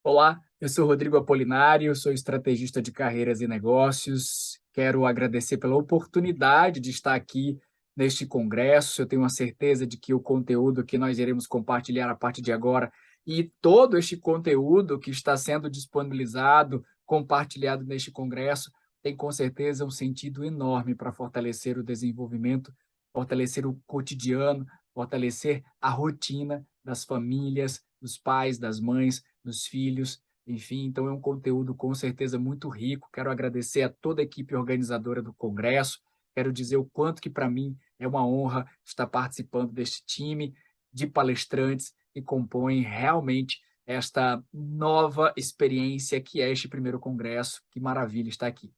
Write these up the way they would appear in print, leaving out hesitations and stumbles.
Olá, eu sou Rodrigo Apolinário, sou estrategista de carreiras e negócios. Quero agradecer pela oportunidade de estar aqui neste congresso. Eu tenho a certeza de que o conteúdo que nós iremos compartilhar a partir de agora e todo este conteúdo que está sendo disponibilizado, compartilhado neste congresso, tem com certeza um sentido enorme para fortalecer o desenvolvimento, fortalecer o cotidiano, fortalecer a rotina das famílias, dos pais, das mães, dos filhos, enfim, então é um conteúdo com certeza muito rico. Quero agradecer a toda a equipe organizadora do congresso, quero dizer o quanto que para mim é uma honra estar participando deste time de palestrantes que compõem realmente esta nova experiência que é este primeiro congresso. Que maravilha estar aqui.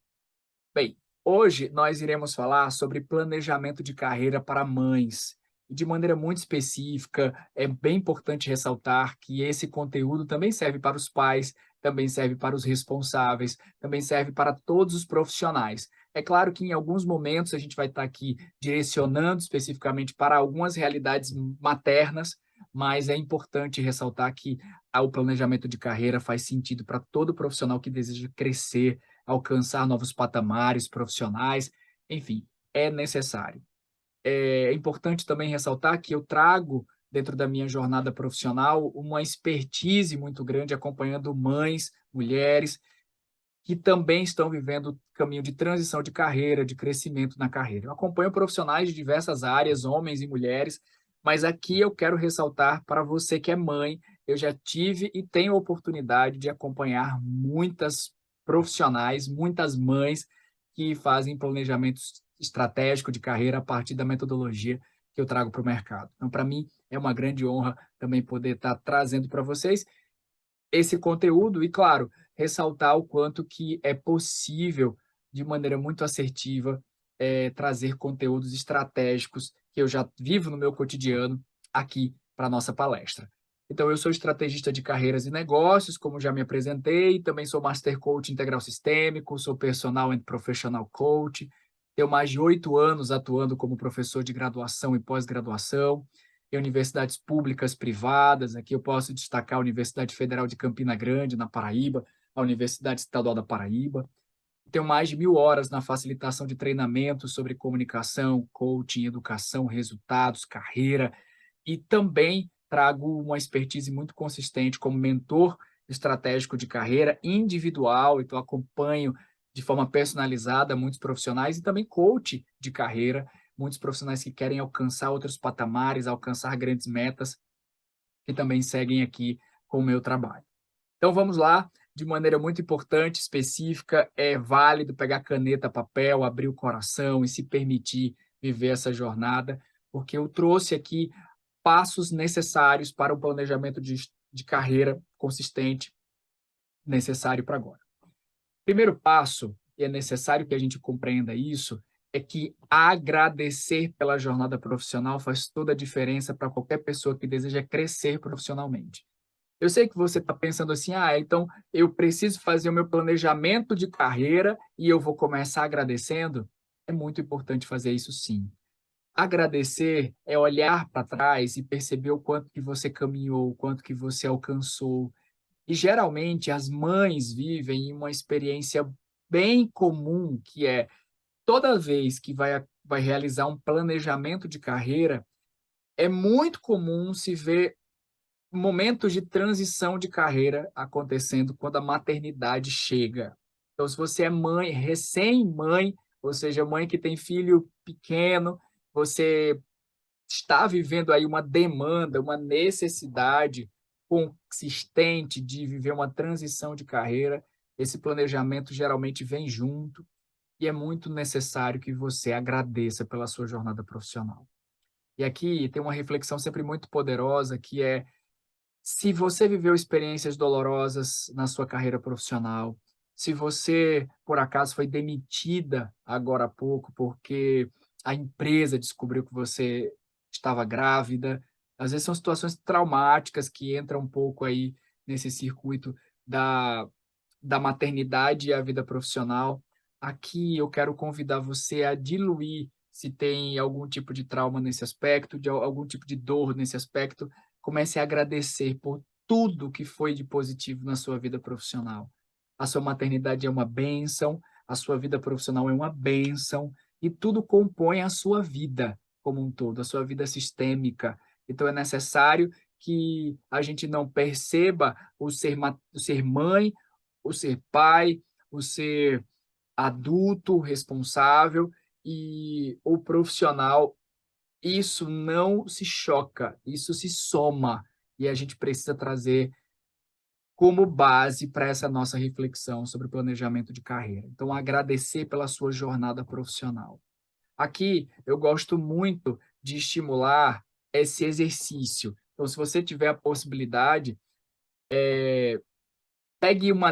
Bem, hoje nós iremos falar sobre planejamento de carreira para mães. E de maneira muito específica, é bem importante ressaltar que esse conteúdo também serve para os pais, também serve para os responsáveis, também serve para todos os profissionais. É claro que em alguns momentos a gente vai estar aqui direcionando especificamente para algumas realidades maternas, mas é importante ressaltar que o planejamento de carreira faz sentido para todo profissional que deseja crescer, alcançar novos patamares profissionais, enfim, é necessário. É importante também ressaltar que eu trago, dentro da minha jornada profissional, uma expertise muito grande acompanhando mães, mulheres, que também estão vivendo o caminho de transição de carreira, de crescimento na carreira. Eu acompanho profissionais de diversas áreas, homens e mulheres, mas aqui eu quero ressaltar para você que é mãe, eu já tive e tenho a oportunidade de acompanhar muitas profissionais, muitas mães que fazem planejamento estratégico de carreira a partir da metodologia que eu trago para o mercado. Então, para mim, é uma grande honra também poder estar trazendo para vocês esse conteúdo e, claro, ressaltar o quanto que é possível, de maneira muito assertiva, trazer conteúdos estratégicos que eu já vivo no meu cotidiano aqui para a nossa palestra. Então, eu sou estrategista de carreiras e negócios, como já me apresentei, também sou Master Coach Integral Sistêmico, sou Personal and Professional Coach, tenho mais de 8 anos atuando como professor de graduação e pós-graduação, em universidades públicas, privadas. Aqui eu posso destacar a Universidade Federal de Campina Grande, na Paraíba, a Universidade Estadual da Paraíba. Tenho mais de 1.000 horas na facilitação de treinamentos sobre comunicação, coaching, educação, resultados, carreira, e também trago uma expertise muito consistente como mentor estratégico de carreira individual, então acompanho de forma personalizada muitos profissionais e também coach de carreira, muitos profissionais que querem alcançar outros patamares, alcançar grandes metas, que também seguem aqui com o meu trabalho. Então vamos lá, de maneira muito importante, específica, é válido pegar caneta, papel, abrir o coração e se permitir viver essa jornada, porque eu trouxe aqui passos necessários para um planejamento de carreira consistente, necessário para agora. Primeiro passo, e é necessário que a gente compreenda isso, é que agradecer pela jornada profissional faz toda a diferença para qualquer pessoa que deseja crescer profissionalmente. Eu sei que você está pensando assim, então eu preciso fazer o meu planejamento de carreira e eu vou começar agradecendo. É muito importante fazer isso sim. Agradecer é olhar para trás e perceber o quanto que você caminhou, o quanto que você alcançou. E geralmente as mães vivem uma experiência bem comum, que é toda vez que vai realizar um planejamento de carreira, é muito comum se ver momentos de transição de carreira acontecendo quando a maternidade chega. Então, se você é mãe, recém-mãe, ou seja, mãe que tem filho pequeno, você está vivendo aí uma demanda, uma necessidade consistente de viver uma transição de carreira, esse planejamento geralmente vem junto e é muito necessário que você agradeça pela sua jornada profissional. E aqui tem uma reflexão sempre muito poderosa que é se você viveu experiências dolorosas na sua carreira profissional, se você, por acaso, foi demitida agora há pouco porque a empresa descobriu que você estava grávida, às vezes são situações traumáticas que entram um pouco aí nesse circuito da, da maternidade e a vida profissional. Aqui eu quero convidar você a diluir se tem algum tipo de trauma nesse aspecto, de algum tipo de dor nesse aspecto, comece a agradecer por tudo que foi de positivo na sua vida profissional. A sua maternidade é uma bênção, a sua vida profissional é uma bênção, e tudo compõe a sua vida como um todo, a sua vida sistêmica. Então, é necessário que a gente não perceba o ser mãe, o ser pai, o ser adulto responsável e o profissional. Isso não se choca, isso se soma, e a gente precisa trazer como base para essa nossa reflexão sobre o planejamento de carreira. Então, agradecer pela sua jornada profissional. Aqui, eu gosto muito de estimular esse exercício. Então, se você tiver a possibilidade, pegue uma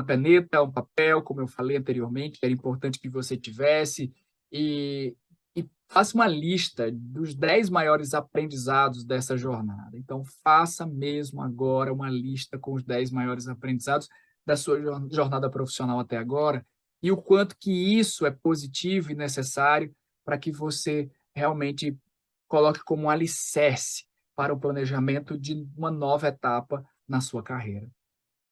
caneta, um papel, como eu falei anteriormente, era importante que você tivesse, e faça uma lista dos 10 maiores aprendizados dessa jornada. Então, faça mesmo agora uma lista com os 10 maiores aprendizados da sua jornada profissional até agora, e o quanto que isso é positivo e necessário para que você realmente coloque como um alicerce para o planejamento de uma nova etapa na sua carreira.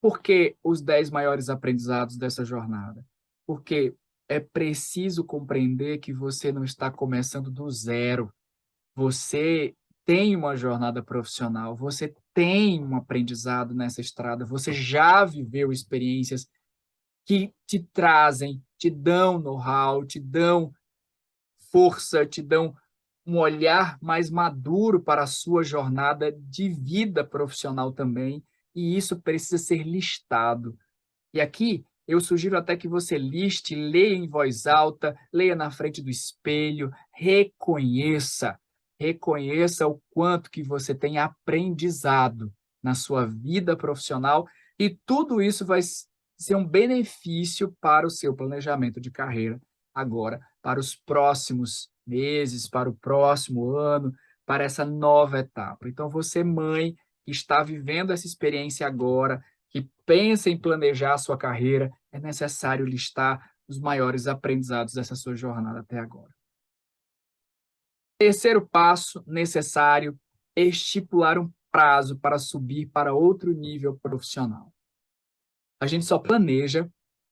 Por que os 10 maiores aprendizados dessa jornada? Porque é preciso compreender que você não está começando do zero. Você tem uma jornada profissional, você tem um aprendizado nessa estrada, você já viveu experiências que te trazem, te dão know-how, te dão força, te dão um olhar mais maduro para a sua jornada de vida profissional também, e isso precisa ser listado. E aqui eu sugiro até que você liste, leia em voz alta, leia na frente do espelho, reconheça o quanto que você tem aprendizado na sua vida profissional, e tudo isso vai ser um benefício para o seu planejamento de carreira agora, para os próximos meses, para o próximo ano, para essa nova etapa. Então, você, mãe, que está vivendo essa experiência agora, que pensa em planejar a sua carreira, é necessário listar os maiores aprendizados dessa sua jornada até agora. Terceiro passo necessário, estipular um prazo para subir para outro nível profissional. A gente só planeja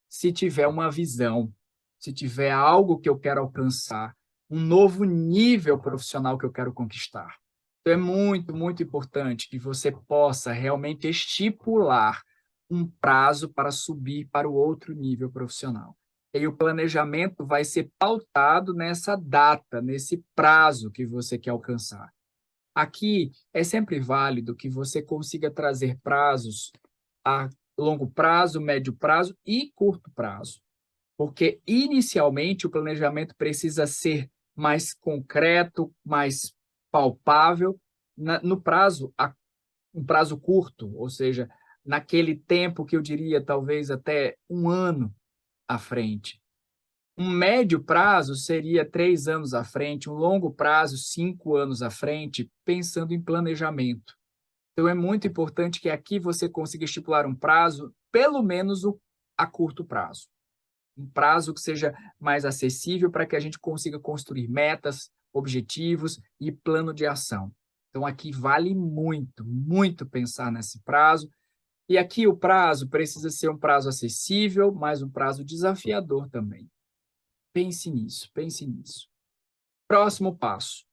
se tiver uma visão, se tiver algo que eu quero alcançar, um novo nível profissional que eu quero conquistar. Então, é muito, muito importante que você possa realmente estipular um prazo para subir para o outro nível profissional. E o planejamento vai ser pautado nessa data, nesse prazo que você quer alcançar. Aqui é sempre válido que você consiga trazer prazos a longo prazo, médio prazo e curto prazo, porque inicialmente o planejamento precisa ser mais concreto, mais palpável no prazo, um prazo curto, ou seja, naquele tempo que eu diria talvez até um ano à frente. Um médio prazo seria 3 anos à frente, um longo prazo, 5 anos à frente, pensando em planejamento. Então, é muito importante que aqui você consiga estipular um prazo, pelo menos a curto prazo. Um prazo que seja mais acessível para que a gente consiga construir metas, objetivos e plano de ação. Então, aqui vale muito, muito pensar nesse prazo. E aqui o prazo precisa ser um prazo acessível, mas um prazo desafiador também. Pense nisso, pense nisso. Próximo passo.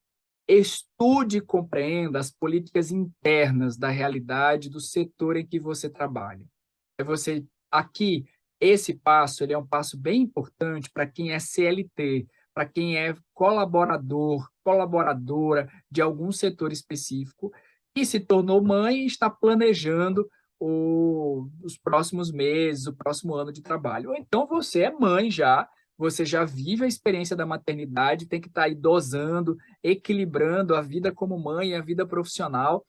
Estude e compreenda as políticas internas da realidade do setor em que você trabalha. Aqui, esse passo ele é um passo bem importante para quem é CLT, para quem é colaborador, colaboradora de algum setor específico e se tornou mãe e está planejando os próximos meses, o próximo ano de trabalho. Ou então você é mãe já, você já vive a experiência da maternidade, tem que estar aí dosando, equilibrando a vida como mãe e a vida profissional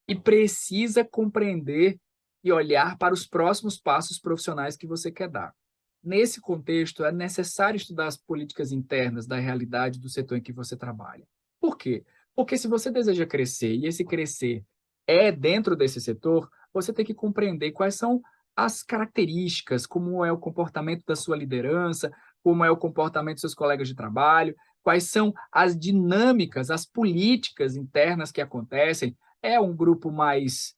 e precisa compreender e olhar para os próximos passos profissionais que você quer dar. Nesse contexto, é necessário estudar as políticas internas da realidade do setor em que você trabalha. Por quê? Porque se você deseja crescer e esse crescer é dentro desse setor, você tem que compreender quais são as características, como é o comportamento da sua liderança, como é o comportamento dos seus colegas de trabalho, quais são as dinâmicas, as políticas internas que acontecem. É um grupo mais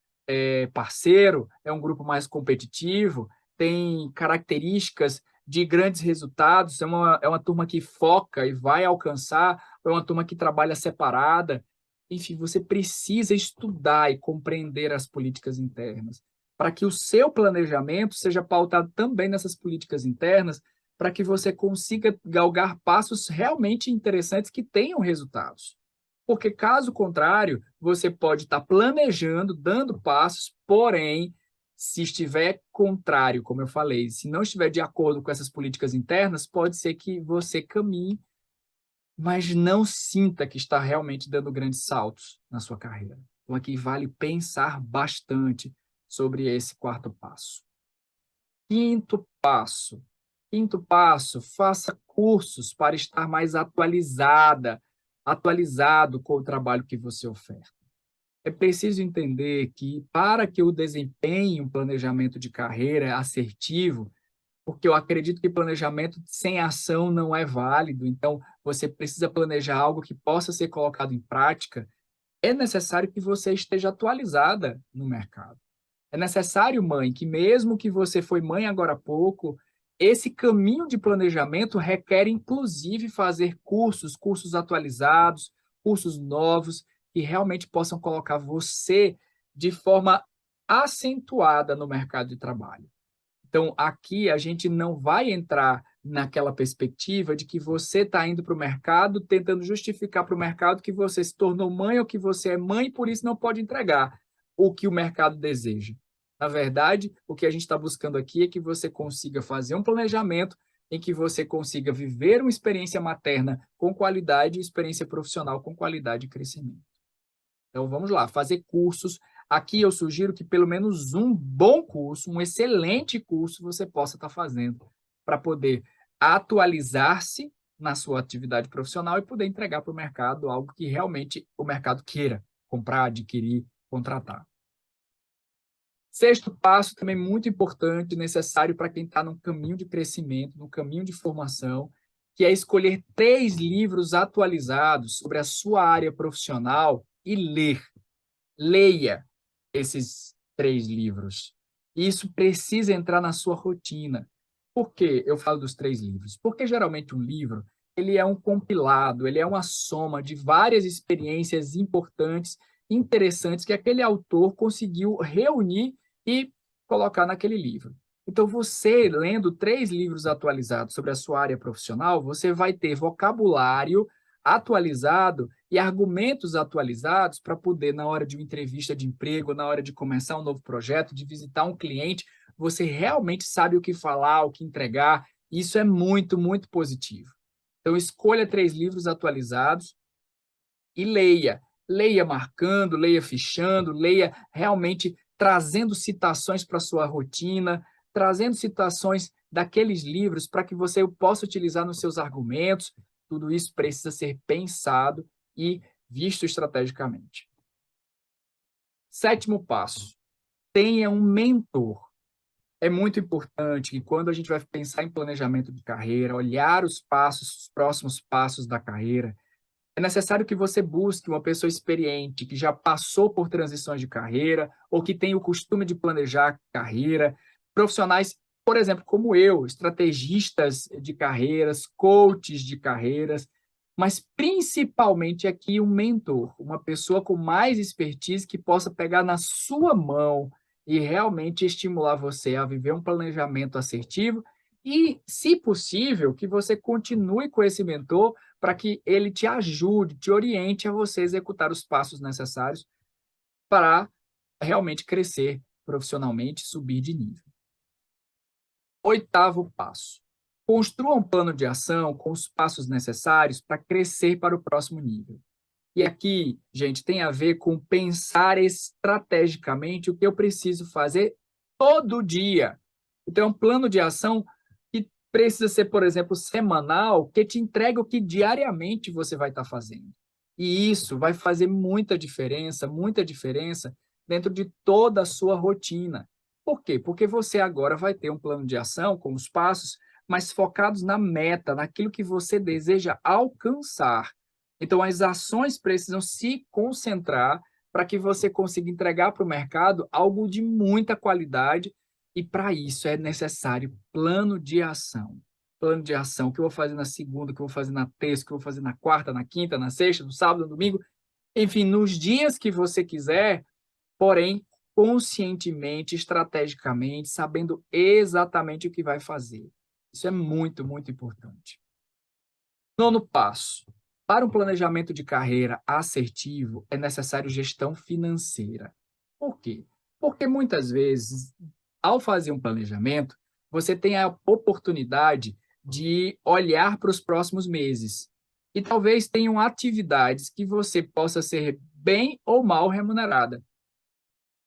parceiro, é um grupo mais competitivo, tem características de grandes resultados, é uma turma que foca e vai alcançar, ou é uma turma que trabalha separada. Enfim, você precisa estudar e compreender as políticas internas, para que o seu planejamento seja pautado também nessas políticas internas, para que você consiga galgar passos realmente interessantes que tenham resultados. Porque, caso contrário, você pode estar planejando, dando passos, porém, se estiver contrário, como eu falei, se não estiver de acordo com essas políticas internas, pode ser que você caminhe, mas não sinta que está realmente dando grandes saltos na sua carreira. Então, aqui vale pensar bastante sobre esse quarto passo. Quinto passo. Quinto passo, faça cursos para estar mais atualizado com o trabalho que você oferta. É preciso entender que, para que eu desempenhe um planejamento de carreira assertivo, porque eu acredito que planejamento sem ação não é válido, então você precisa planejar algo que possa ser colocado em prática, é necessário que você esteja atualizada no mercado. É necessário, mãe, que mesmo que você foi mãe agora há pouco, esse caminho de planejamento requer, inclusive, fazer cursos atualizados, cursos novos, que realmente possam colocar você de forma acentuada no mercado de trabalho. Então, aqui a gente não vai entrar naquela perspectiva de que você está indo para o mercado tentando justificar para o mercado que você se tornou mãe ou que você é mãe e por isso não pode entregar o que o mercado deseja. Na verdade, o que a gente está buscando aqui é que você consiga fazer um planejamento em que você consiga viver uma experiência materna com qualidade e experiência profissional com qualidade e crescimento. Então, vamos lá, fazer cursos. Aqui eu sugiro que pelo menos um bom curso, um excelente curso, você possa estar fazendo para poder atualizar-se na sua atividade profissional e poder entregar para o mercado algo que realmente o mercado queira comprar, adquirir, contratar. Sexto passo, também muito importante, necessário para quem está no caminho de crescimento, no caminho de formação, que é escolher 3 livros atualizados sobre a sua área profissional e ler. Leia esses 3 livros. Isso precisa entrar na sua rotina. Por que eu falo dos 3 livros? Porque geralmente um livro ele é um compilado, ele é uma soma de várias experiências importantes, interessantes que aquele autor conseguiu reunir e colocar naquele livro. Então, você lendo 3 livros atualizados sobre a sua área profissional, você vai ter vocabulário atualizado e argumentos atualizados para poder, na hora de uma entrevista de emprego, na hora de começar um novo projeto, de visitar um cliente, você realmente sabe o que falar, o que entregar. Isso é muito, muito positivo. Então, escolha 3 livros atualizados e leia. Leia marcando, leia fichando, leia realmente trazendo citações para a sua rotina, trazendo citações daqueles livros para que você possa utilizar nos seus argumentos. Tudo isso precisa ser pensado e visto estrategicamente. Sétimo passo, tenha um mentor. É muito importante que quando a gente vai pensar em planejamento de carreira, olhar os próximos passos da carreira, é necessário que você busque uma pessoa experiente, que já passou por transições de carreira, ou que tem o costume de planejar carreira, profissionais, por exemplo, como eu, estrategistas de carreiras, coaches de carreiras, mas principalmente aqui um mentor, uma pessoa com mais expertise que possa pegar na sua mão e realmente estimular você a viver um planejamento assertivo e, se possível, que você continue com esse mentor para que ele te ajude, te oriente a você executar os passos necessários para realmente crescer profissionalmente, subir de nível. Oitavo passo. Construa um plano de ação com os passos necessários para crescer para o próximo nível. E aqui, gente, tem a ver com pensar estrategicamente o que eu preciso fazer todo dia. Então, é um plano de ação que precisa ser, por exemplo, semanal, que te entrega o que diariamente você vai estar fazendo. E isso vai fazer muita diferença dentro de toda a sua rotina. Por quê? Porque você agora vai ter um plano de ação com os passos, mas focados na meta, naquilo que você deseja alcançar. Então, as ações precisam se concentrar para que você consiga entregar para o mercado algo de muita qualidade, e para isso é necessário plano de ação. Plano de ação, o que eu vou fazer na segunda, o que eu vou fazer na terça, o que eu vou fazer na quarta, na quinta, na sexta, no sábado, no domingo, enfim, nos dias que você quiser, porém, conscientemente, estrategicamente, sabendo exatamente o que vai fazer. Isso é muito, muito importante. Nono passo. Para um planejamento de carreira assertivo, é necessário gestão financeira. Por quê? Porque muitas vezes, ao fazer um planejamento, você tem a oportunidade de olhar para os próximos meses. E talvez tenham atividades que você possa ser bem ou mal remunerada.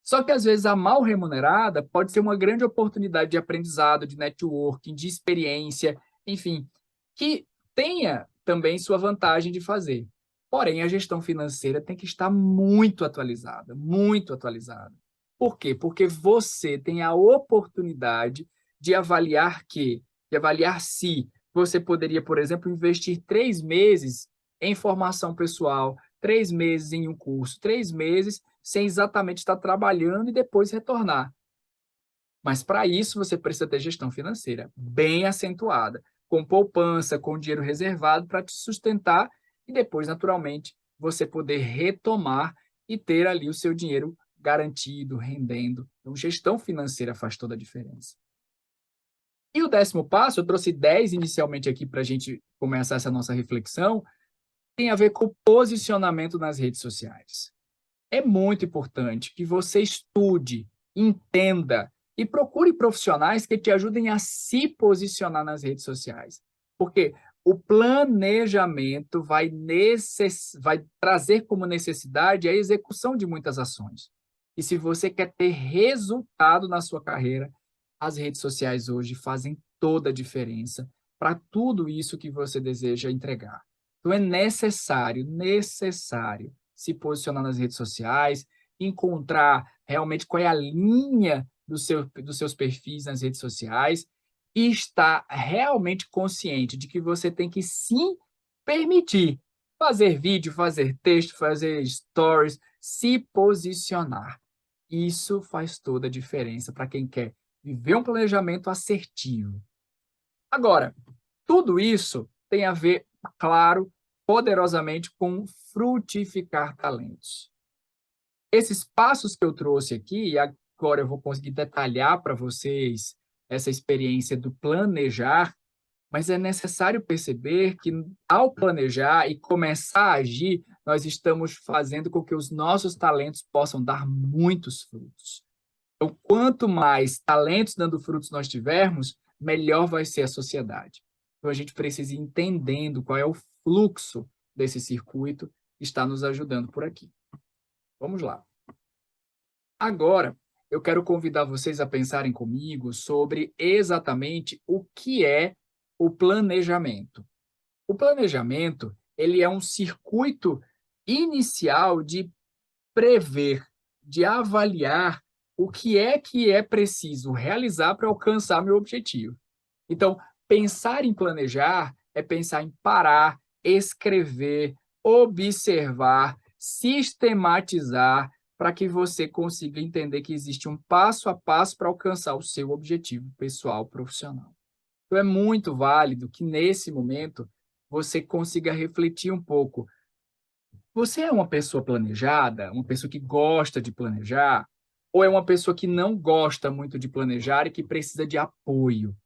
Só que, às vezes, a mal remunerada pode ser uma grande oportunidade de aprendizado, de networking, de experiência, enfim, que tenha também sua vantagem de fazer. Porém, a gestão financeira tem que estar muito atualizada, muito atualizada. Por quê? Porque você tem a oportunidade de avaliar de avaliar se você poderia, por exemplo, investir 3 meses em formação pessoal, 3 meses em um curso, 3 meses sem exatamente estar trabalhando e depois retornar. Mas para isso você precisa ter gestão financeira bem acentuada, com poupança, com dinheiro reservado para te sustentar e depois, naturalmente, você poder retomar e ter ali o seu dinheiro garantido, rendendo. Então, gestão financeira faz toda a diferença. E o 10º passo, eu trouxe 10 inicialmente aqui para a gente começar essa nossa reflexão, tem a ver com o posicionamento nas redes sociais. É muito importante que você estude, entenda e procure profissionais que te ajudem a se posicionar nas redes sociais. Porque o planejamento vai trazer como necessidade a execução de muitas ações. E se você quer ter resultado na sua carreira, as redes sociais hoje fazem toda a diferença para tudo isso que você deseja entregar. Então é necessário se posicionar nas redes sociais, encontrar realmente qual é a linha dos seus perfis nas redes sociais e estar realmente consciente de que você tem que sim permitir fazer vídeo, fazer texto, fazer stories, se posicionar. Isso faz toda a diferença para quem quer viver um planejamento assertivo. Agora, tudo isso tem a ver, claro, poderosamente com frutificar talentos. Esses passos que eu trouxe aqui, e agora eu vou conseguir detalhar para vocês essa experiência do planejar, mas é necessário perceber que, ao planejar e começar a agir, nós estamos fazendo com que os nossos talentos possam dar muitos frutos. Então, quanto mais talentos dando frutos nós tivermos, melhor vai ser a sociedade. Então, a gente precisa ir entendendo qual é o fluxo desse circuito que está nos ajudando por aqui. Vamos lá. Agora, eu quero convidar vocês a pensarem comigo sobre exatamente o que é o planejamento. O planejamento, ele é um circuito inicial de prever, de avaliar o que é preciso realizar para alcançar meu objetivo. Então, pensar em planejar é pensar em parar, escrever, observar, sistematizar, para que você consiga entender que existe um passo a passo para alcançar o seu objetivo pessoal, profissional. Então, é muito válido que, nesse momento, você consiga refletir um pouco. Você é uma pessoa planejada, uma pessoa que gosta de planejar, ou é uma pessoa que não gosta muito de planejar e que precisa de apoio?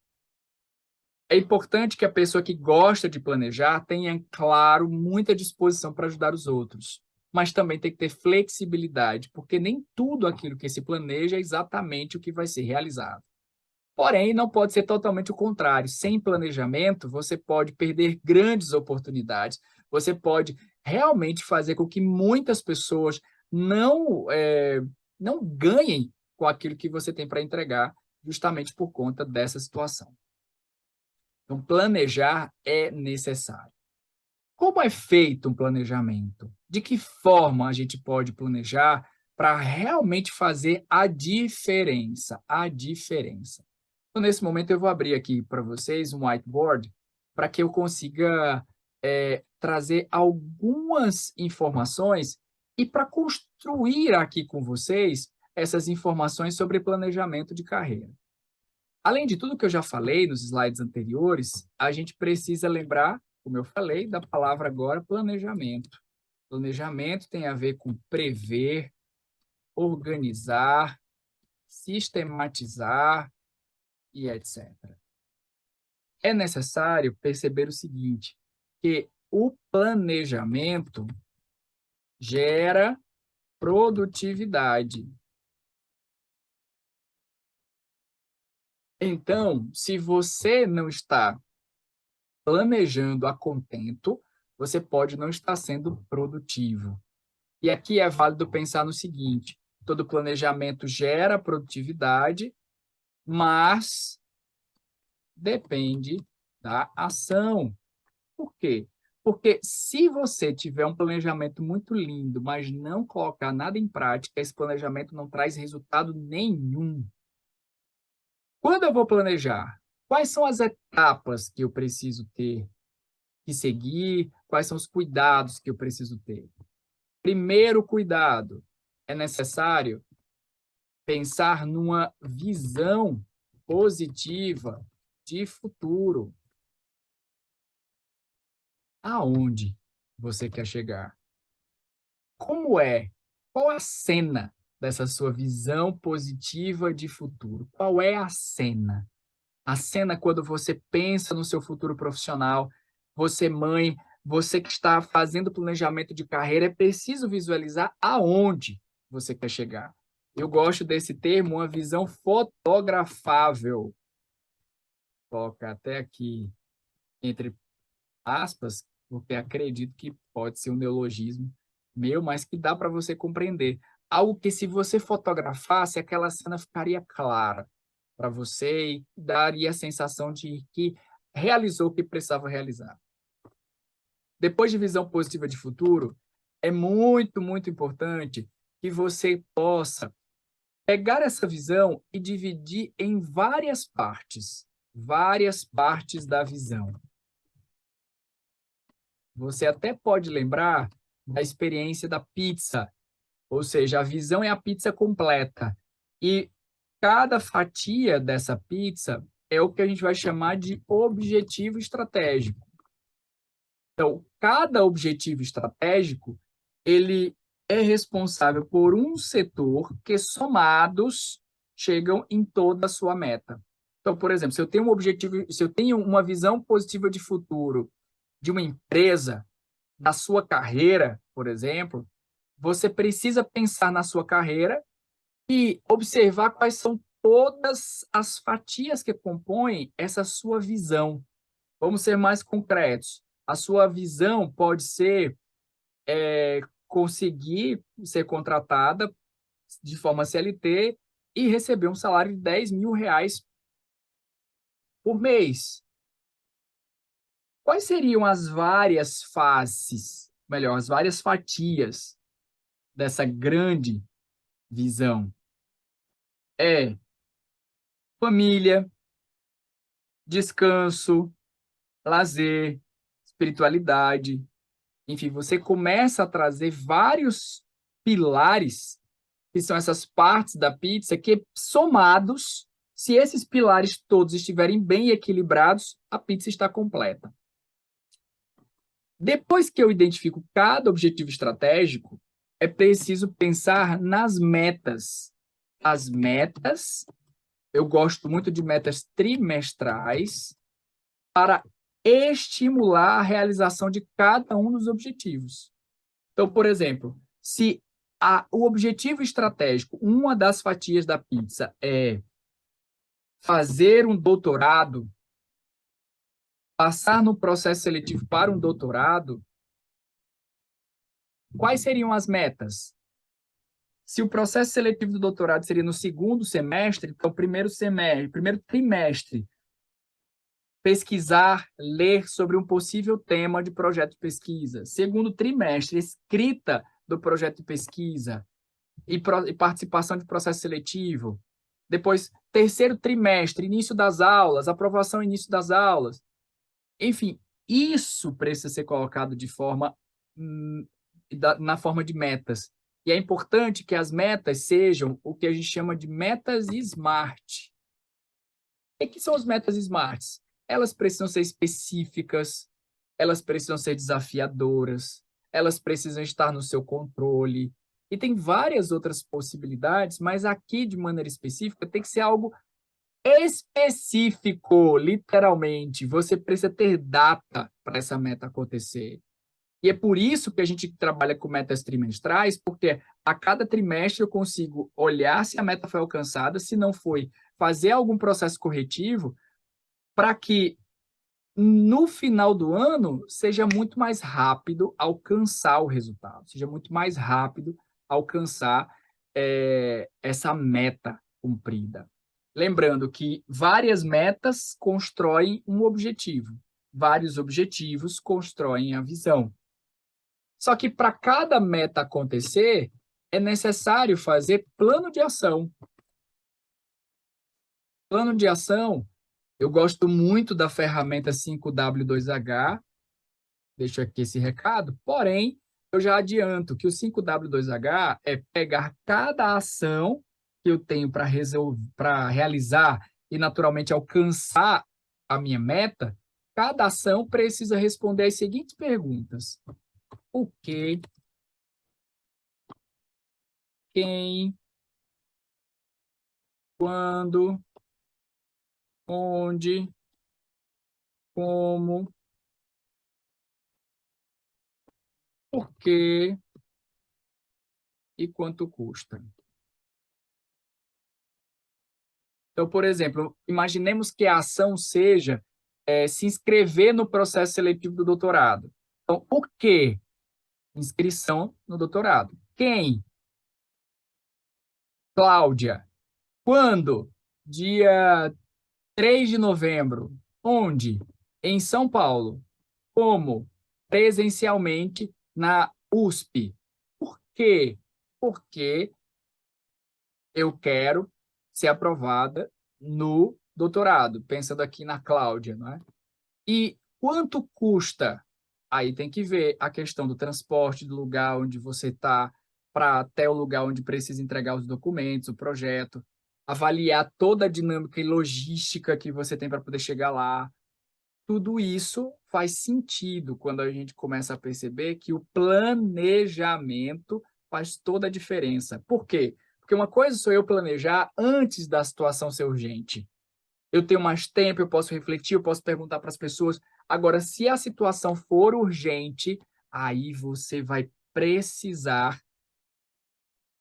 É importante que a pessoa que gosta de planejar tenha, claro, muita disposição para ajudar os outros, mas também tem que ter flexibilidade, porque nem tudo aquilo que se planeja é exatamente o que vai ser realizado. Porém, não pode ser totalmente o contrário. Sem planejamento, você pode perder grandes oportunidades, você pode realmente fazer com que muitas pessoas não ganhem com aquilo que você tem para entregar, justamente por conta dessa situação. Então, planejar é necessário. Como é feito um planejamento? De que forma a gente pode planejar para realmente fazer a diferença? A diferença. Então, nesse momento, eu vou abrir aqui para vocês um whiteboard para que eu consiga trazer algumas informações e para construir aqui com vocês essas informações sobre planejamento de carreira. Além de tudo que eu já falei nos slides anteriores, a gente precisa lembrar, como eu falei, da palavra agora planejamento. Planejamento tem a ver com prever, organizar, sistematizar e etc. É necessário perceber o seguinte, que o planejamento gera produtividade. Então, se você não está planejando a contento, você pode não estar sendo produtivo. E aqui é válido pensar no seguinte, todo planejamento gera produtividade, mas depende da ação. Por quê? Porque se você tiver um planejamento muito lindo, mas não colocar nada em prática, esse planejamento não traz resultado nenhum. Quando eu vou planejar? Quais são as etapas que eu preciso ter que seguir? Quais são os cuidados que eu preciso ter? Primeiro cuidado, é necessário pensar numa visão positiva de futuro. Aonde você quer chegar? Como é? Qual a cena dessa sua visão positiva de futuro? Qual é a cena? A cena quando você pensa no seu futuro profissional, você mãe, você que está fazendo planejamento de carreira, é preciso visualizar aonde você quer chegar. Eu gosto desse termo, uma visão fotografável. Coloca até aqui entre aspas, porque acredito que pode ser um neologismo meu, mas que dá para você compreender. Algo que, se você fotografasse, aquela cena ficaria clara para você e daria a sensação de que realizou o que precisava realizar. Depois de visão positiva de futuro, é muito, muito importante que você possa pegar essa visão e dividir em várias partes da visão. Você até pode lembrar da experiência da pizza, ou seja, a visão é a pizza completa. E cada fatia dessa pizza é o que a gente vai chamar de objetivo estratégico. Então, cada objetivo estratégico, ele é responsável por um setor que, somados, chegam em toda a sua meta. Então, por exemplo, se eu tenho um objetivo, se eu tenho uma visão positiva de futuro de uma empresa, da sua carreira, por exemplo, você precisa pensar na sua carreira e observar quais são todas as fatias que compõem essa sua visão. Vamos ser mais concretos. A sua visão pode ser conseguir ser contratada de forma CLT e receber um salário de R$ 10.000 por mês. Quais seriam as várias faces, melhor, as várias fatias dessa grande visão? É família, descanso, lazer, espiritualidade. Enfim, você começa a trazer vários pilares, que são essas partes da pizza, que somados, se esses pilares todos estiverem bem equilibrados, a pizza está completa. Depois que eu identifico cada objetivo estratégico, é preciso pensar nas metas. As metas, eu gosto muito de metas trimestrais, para estimular a realização de cada um dos objetivos. Então, por exemplo, se o objetivo estratégico, uma das fatias da pizza é fazer um doutorado, passar no processo seletivo para um doutorado, quais seriam as metas? Se o processo seletivo do doutorado seria no segundo semestre, então primeiro trimestre, pesquisar, ler sobre um possível tema de projeto de pesquisa. Segundo trimestre, escrita do projeto de pesquisa e participação de processo seletivo. Depois, terceiro trimestre, início das aulas, aprovação e início das aulas. Enfim, isso precisa ser colocado de forma na forma de metas. E é importante que as metas sejam o que a gente chama de metas SMART. O que são as metas SMART? Elas precisam ser específicas, elas precisam ser desafiadoras, elas precisam estar no seu controle. E tem várias outras possibilidades, mas aqui, de maneira específica, tem que ser algo específico, literalmente. Você precisa ter data para essa meta acontecer. E é por isso que a gente trabalha com metas trimestrais, porque a cada trimestre eu consigo olhar se a meta foi alcançada, se não foi, fazer algum processo corretivo para que no final do ano seja muito mais rápido alcançar o resultado, seja muito mais rápido alcançar essa meta cumprida. Lembrando que várias metas constroem um objetivo, vários objetivos constroem a visão. Só que para cada meta acontecer, é necessário fazer plano de ação. Plano de ação, eu gosto muito da ferramenta 5W2H, deixo aqui esse recado, porém, eu já adianto que o 5W2H é pegar cada ação que eu tenho para realizar e, naturalmente, alcançar a minha meta. Cada ação precisa responder as seguintes perguntas: o que, quem, quando, onde, como, por quê e quanto custa. Então, por exemplo, imaginemos que a ação seja se inscrever no processo seletivo do doutorado. Então, o quê? Inscrição no doutorado. Quem? Cláudia. Quando? Dia 3 de novembro. Onde? Em São Paulo. Como? Presencialmente na USP. Por quê? Porque eu quero ser aprovada no doutorado, pensando aqui na Cláudia, não é? E quanto custa? Aí tem que ver a questão do transporte, do lugar onde você está, para até o lugar onde precisa entregar os documentos, o projeto, avaliar toda a dinâmica e logística que você tem para poder chegar lá. Tudo isso faz sentido quando a gente começa a perceber que o planejamento faz toda a diferença. Por quê? Porque uma coisa sou eu planejar antes da situação ser urgente. Eu tenho mais tempo, eu posso refletir, eu posso perguntar para as pessoas. Agora, se a situação for urgente, aí você vai precisar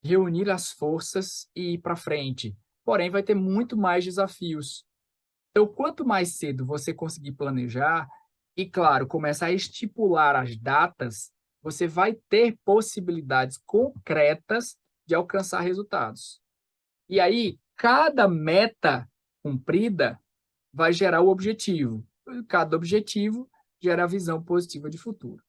reunir as forças e ir para frente. Porém, vai ter muito mais desafios. Então, quanto mais cedo você conseguir planejar e, claro, começar a estipular as datas, você vai ter possibilidades concretas de alcançar resultados. E aí, cada meta cumprida vai gerar o objetivo. Cada objetivo gera a visão positiva de futuro.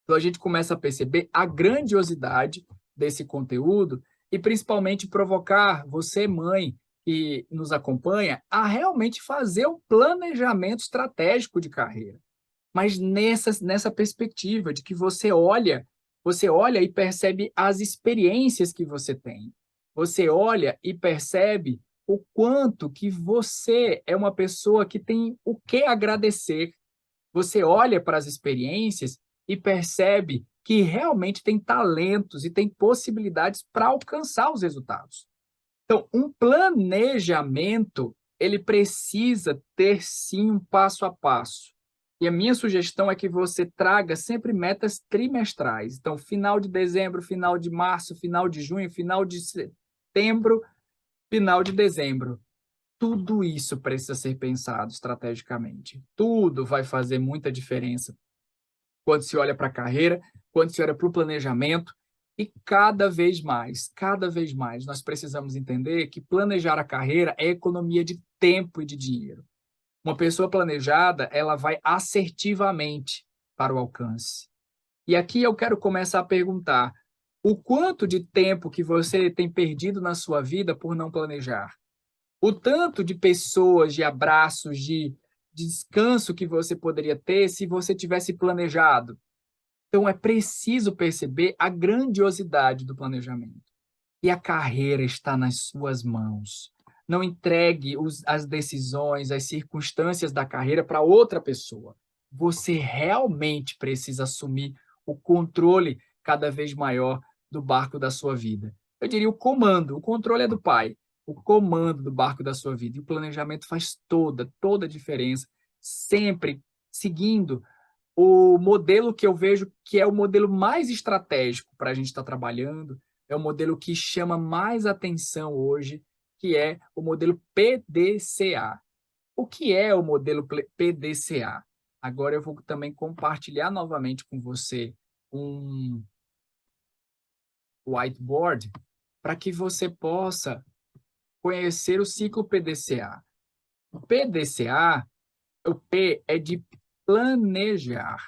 Então, a gente começa a perceber a grandiosidade desse conteúdo e, principalmente, provocar você, mãe, que nos acompanha, a realmente fazer um planejamento estratégico de carreira. Mas nessa perspectiva de que você olha e percebe as experiências que você tem. Você olha e percebe o quanto que você é uma pessoa que tem o que agradecer. Você olha para as experiências e percebe que realmente tem talentos e tem possibilidades para alcançar os resultados. Então, um planejamento, ele precisa ter sim um passo a passo. E a minha sugestão é que você traga sempre metas trimestrais. Então, final de dezembro, final de março, final de junho, final de setembro, final de dezembro. Tudo isso precisa ser pensado estrategicamente. Tudo vai fazer muita diferença quando se olha para a carreira, quando se olha para o planejamento. E cada vez mais, nós precisamos entender que planejar a carreira é economia de tempo e de dinheiro. Uma pessoa planejada, ela vai assertivamente para o alcance. E aqui eu quero começar a perguntar: o quanto de tempo que você tem perdido na sua vida por não planejar? O tanto de pessoas, de abraços, de descanso que você poderia ter se você tivesse planejado? Então, é preciso perceber a grandiosidade do planejamento. E a carreira está nas suas mãos. Não entregue as decisões, as circunstâncias da carreira para outra pessoa. Você realmente precisa assumir o controle cada vez maior do barco da sua vida. Eu diria o comando, o controle é do pai, o comando do barco da sua vida. E o planejamento faz toda a diferença, sempre seguindo o modelo que eu vejo que é o modelo mais estratégico para a gente estar trabalhando, é o modelo que chama mais atenção hoje, que é o modelo PDCA. O que é o modelo PDCA? Agora eu vou também compartilhar novamente com você um whiteboard para que você possa conhecer o ciclo PDCA. O PDCA, o P é de planejar,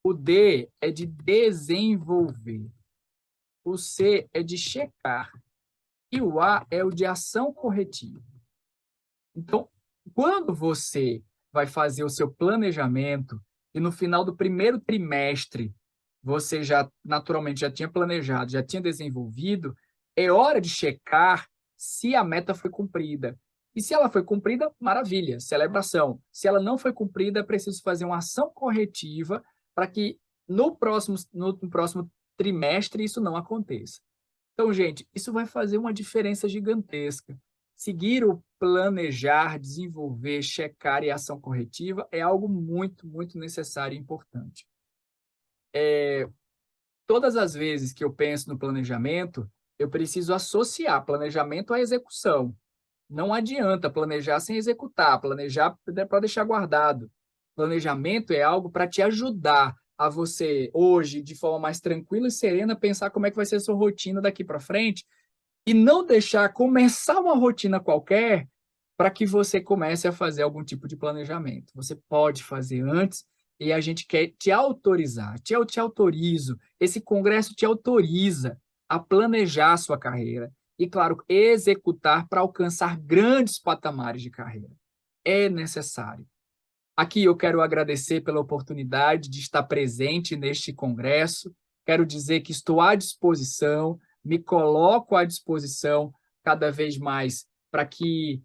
o D é de desenvolver, o C é de checar e o A é o de ação corretiva. Então, quando você vai fazer o seu planejamento e no final do primeiro trimestre você já naturalmente já tinha planejado, já tinha desenvolvido, é hora de checar se a meta foi cumprida. E se ela foi cumprida, maravilha, celebração. Se ela não foi cumprida, é preciso fazer uma ação corretiva para que no próximo trimestre isso não aconteça. Então, gente, isso vai fazer uma diferença gigantesca. Seguir o planejar, desenvolver, checar e ação corretiva é algo muito necessário e importante. Todas as vezes que eu penso no planejamento, eu preciso associar planejamento à execução. Não adianta planejar sem executar, planejar para deixar guardado. Planejamento é algo para te ajudar a você, hoje, de forma mais tranquila e serena, pensar como é que vai ser a sua rotina daqui para frente e não deixar começar uma rotina qualquer para que você comece a fazer algum tipo de planejamento. Você pode fazer antes e a gente quer te autorizar. Eu te autorizo, esse congresso te autoriza a planejar a sua carreira e, claro, executar para alcançar grandes patamares de carreira. É necessário. Aqui eu quero agradecer pela oportunidade de estar presente neste congresso. Quero dizer que estou à disposição, me coloco à disposição cada vez mais para que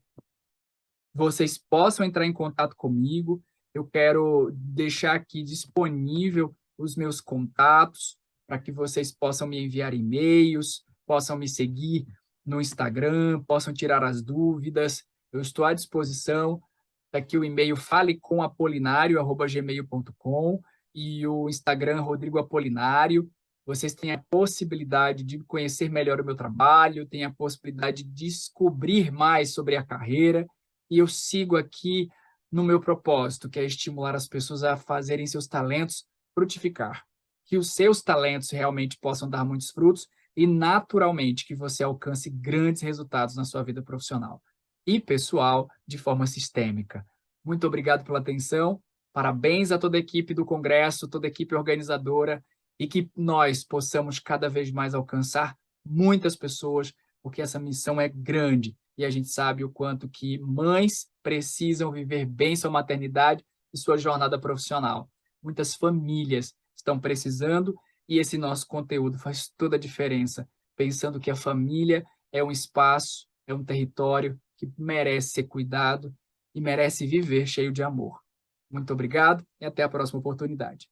vocês possam entrar em contato comigo. Eu quero deixar aqui disponível os meus contatos para que vocês possam me enviar e-mails, possam me seguir no Instagram, possam tirar as dúvidas. Eu estou à disposição. Está aqui o e-mail falecomapolinario@gmail.com e o Instagram Rodrigo Apolinário. Vocês têm a possibilidade de conhecer melhor o meu trabalho, têm a possibilidade de descobrir mais sobre a carreira, e eu sigo aqui no meu propósito, que é estimular as pessoas a fazerem seus talentos frutificar, que os seus talentos realmente possam dar muitos frutos e, naturalmente, que você alcance grandes resultados na sua vida profissional e pessoal de forma sistêmica. Muito obrigado pela atenção, parabéns a toda a equipe do Congresso, toda a equipe organizadora, e que nós possamos cada vez mais alcançar muitas pessoas, porque essa missão é grande e a gente sabe o quanto que mães precisam viver bem sua maternidade e sua jornada profissional. Muitas famílias estão precisando e esse nosso conteúdo faz toda a diferença, pensando que a família é um espaço, é um território que merece ser cuidado e merece viver cheio de amor. Muito obrigado e até a próxima oportunidade.